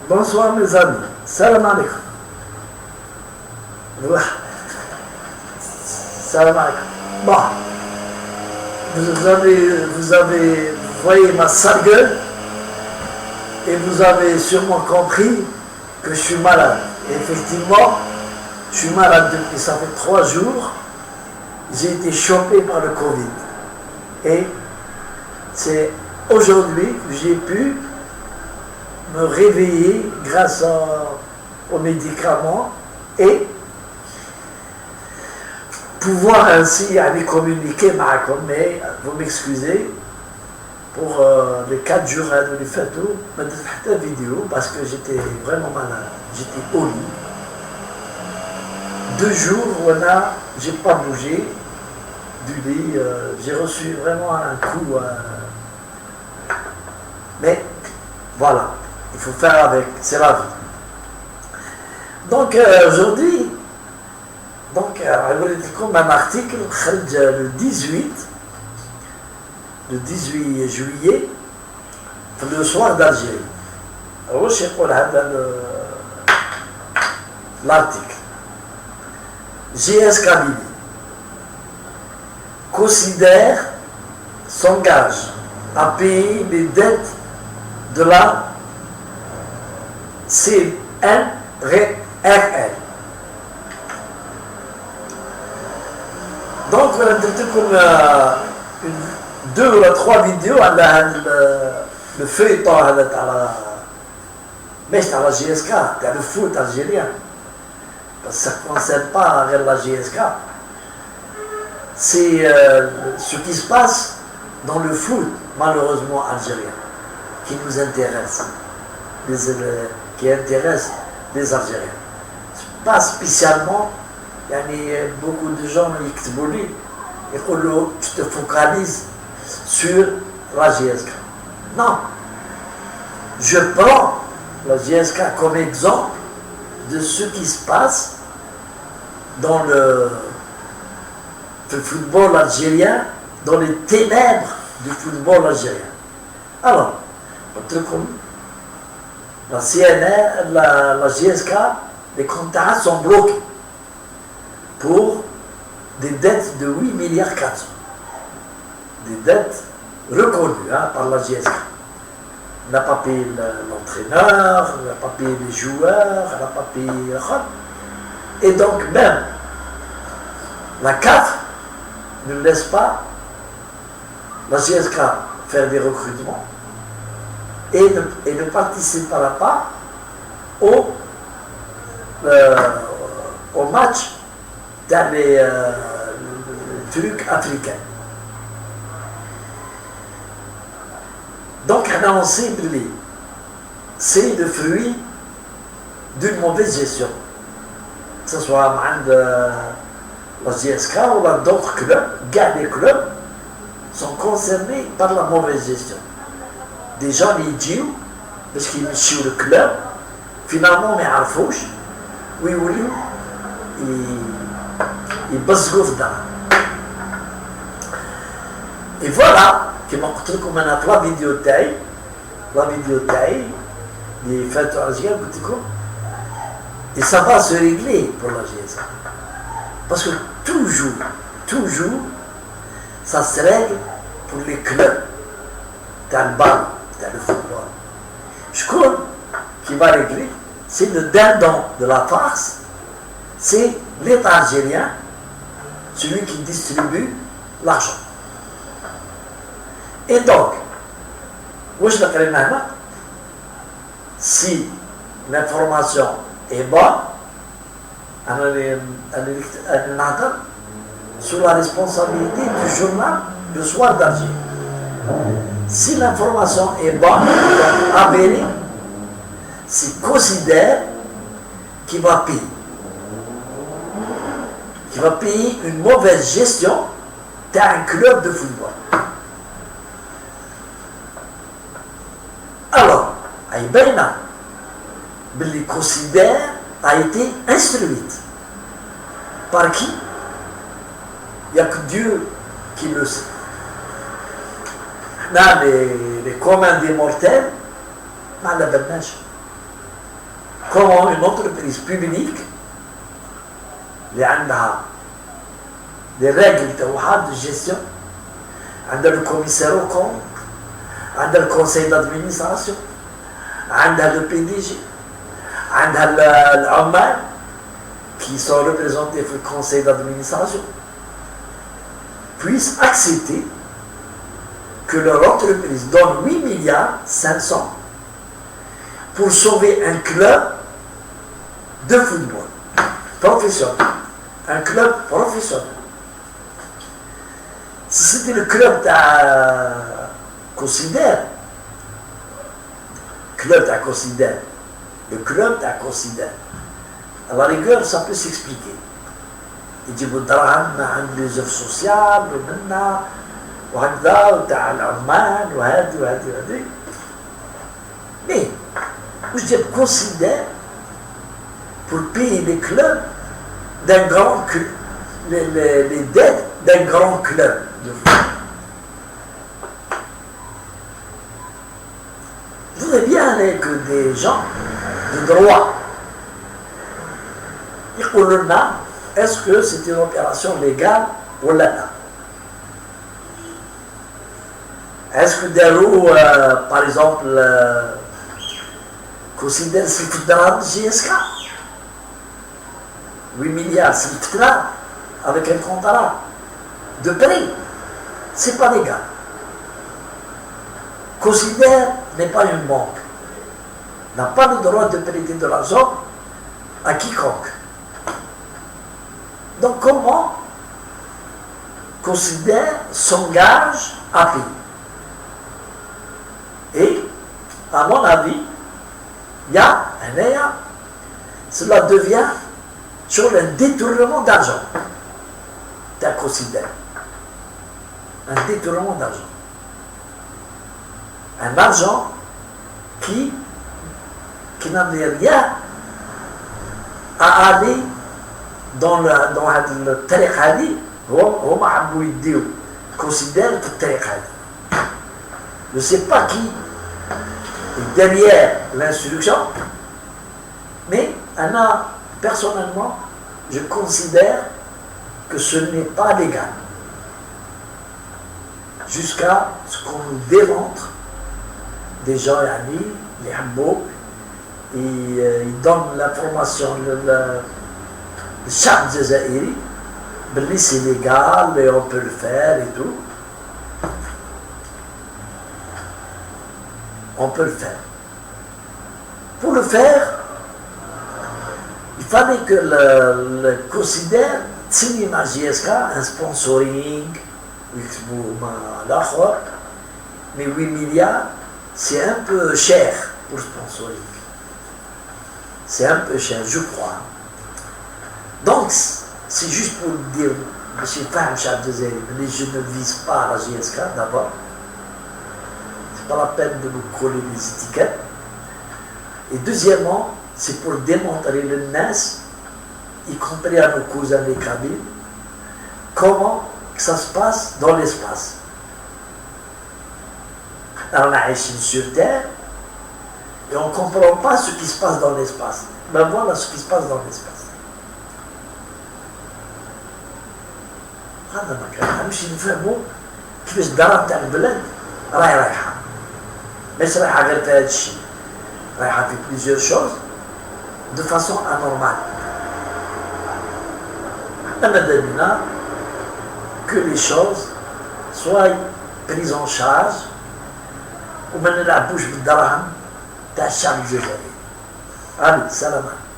Bonsoir mes amis. Salam alaikum. Salam alaikum. Bon, vous avez voyé ma sale gueule et vous avez sûrement compris que je suis malade. Et effectivement, je suis malade depuis, ça fait 3 jours. J'ai été chopé par le Covid. Et c'est aujourd'hui que j'ai pu me réveiller grâce aux médicaments et pouvoir ainsi aller communiquer avec vous. Mais vous m'excusez pour les 4 jours de l'Ifatu, mais de la vidéo parce que j'étais vraiment malade. J'étais au lit. 2 jours où j'ai pas bougé du lit. J'ai reçu vraiment un coup. Mais voilà. Il faut faire avec, c'est la vie. Donc aujourd'hui, comme un article le 18 juillet, le soir d'Algérie. Alors je vais l'article. GS Kabylie s'engage à payer les dettes de la CNRL. Donc, on a comme 2 ou 3 vidéos à le feuilleton à la GSK, à le foot algérien. Parce que ça ne concerne pas la GSK. C'est ce qui se passe dans le foot, malheureusement algérien, qui nous intéresse. Qui intéresse les Algériens. Pas spécialement, il y a beaucoup de gens qui tu te focalises sur la GSK. Non. Je prends la GSK comme exemple de ce qui se passe dans le football algérien, dans les ténèbres du football algérien. Alors, la CNR, la GSK, les contrats sont bloqués pour des dettes de 8 milliards 400. Des dettes reconnues par la GSK. On n'a pas payé l'entraîneur, on n'a pas payé les joueurs, on n'a pas payé... Et donc même, la CAF ne laisse pas la GSK faire des recrutements et ne participera pas au match dans les trucs africains. Donc on a ciblé, c'est le fruit d'une mauvaise gestion. Que ce soit la GSK ou d'autres clubs, les clubs sont concernés par la mauvaise gestion. Des gens qui disent, parce qu'ils suivent le club, finalement, mais à fauche, oui, ils basgoufent dans. Et voilà, qui m'a montré comme un la vidéo taille, des fêtes algériennes, et ça va se régler pour la GSK. Parce que toujours, ça se règle pour les clubs, dans le ballon, dans le football. Je crois qui va régler, c'est le dindon de la farce, c'est l'État algérien, celui qui distribue l'argent. Et donc, si l'information est bonne, on entend sous la responsabilité du journal Le Soir d'Alger. Si l'information est bonne, avérée, c'est considère qu'il va payer une mauvaise gestion d'un club de football. Alors, Aïbaïna, il considère a été instruite. Par qui? Il n'y a que Dieu qui le sait. Là, les communs des mortels, ما على بالناش. comment une entreprise publique اللي عندها des règles de gestion, عندها le commissaire au compte, عندها le conseil d'administration, عندها le PDG, عندها العمال qui sont représentés dans le conseil d'administration, puissent accepter que leur entreprise donne 8 milliards 500 pour sauver un club de football professionnel. Un club professionnel. Si c'était le club Considère, le club Considère, à la rigueur, ça peut s'expliquer. Il dit, vous avez les œuvres sociales, وهكذا وتاع العمال وهذه mais je considère pour payer les clubs d'un grand club, les dettes d'un grand club de foot. Je voudrais bien que des gens de droit يقولوا لنا est-ce que c'est une opération légale ou là? Est-ce que Darou, par exemple, considère ce que dans le GSK 8 milliards, c'est le FTRA, avec un contrat de prix. C'est pas légal. Considère n'est pas une banque. N'a pas le droit de prêter de l'argent à quiconque. Donc comment Considère s'engage à payer? Et, à mon avis, il y a un ayant, cela devient sur un détournement d'argent. Tu considères un détournement d'argent. Un argent qui n'avait rien à aller dans le tariq. هما عملوا يديو considère que tariq. Je ne sais pas qui est derrière l'instruction, mais Anna, personnellement, je considère que ce n'est pas légal. Jusqu'à ce qu'on nous démontre des gens, les Hambo, ils donnent l'information, le charte Jazairi, c'est légal, et on peut le faire et tout. On peut le faire. Pour le faire, il fallait que le considère cinéma GSK un sponsoring, mais 8 milliards, c'est un peu cher pour sponsoring. C'est un peu cher, je crois. Donc, c'est juste pour dire, M. Fahim Chabdezeri, mais je ne vise pas la GSK d'abord. Pas la peine de nous coller des étiquettes. Et deuxièmement, c'est pour démontrer le NES, y compris à nos cousins les Kabyles, comment ça se passe dans l'espace. Alors, on a ici sur Terre et on ne comprend pas ce qui se passe dans l'espace. Ben voilà ce qui se passe dans l'espace. هذا ما كان مش نفهموا كيفاش الدار تاع البلاد رايحه. Mais رايحه غير في هذا الشيء. رايحه في plusieurs choses de façon anormale. ماذا بنا que les choses soient prises en charge وما نلعبوش بالدراهم تاع الشعب الجزائري. علي سلامات.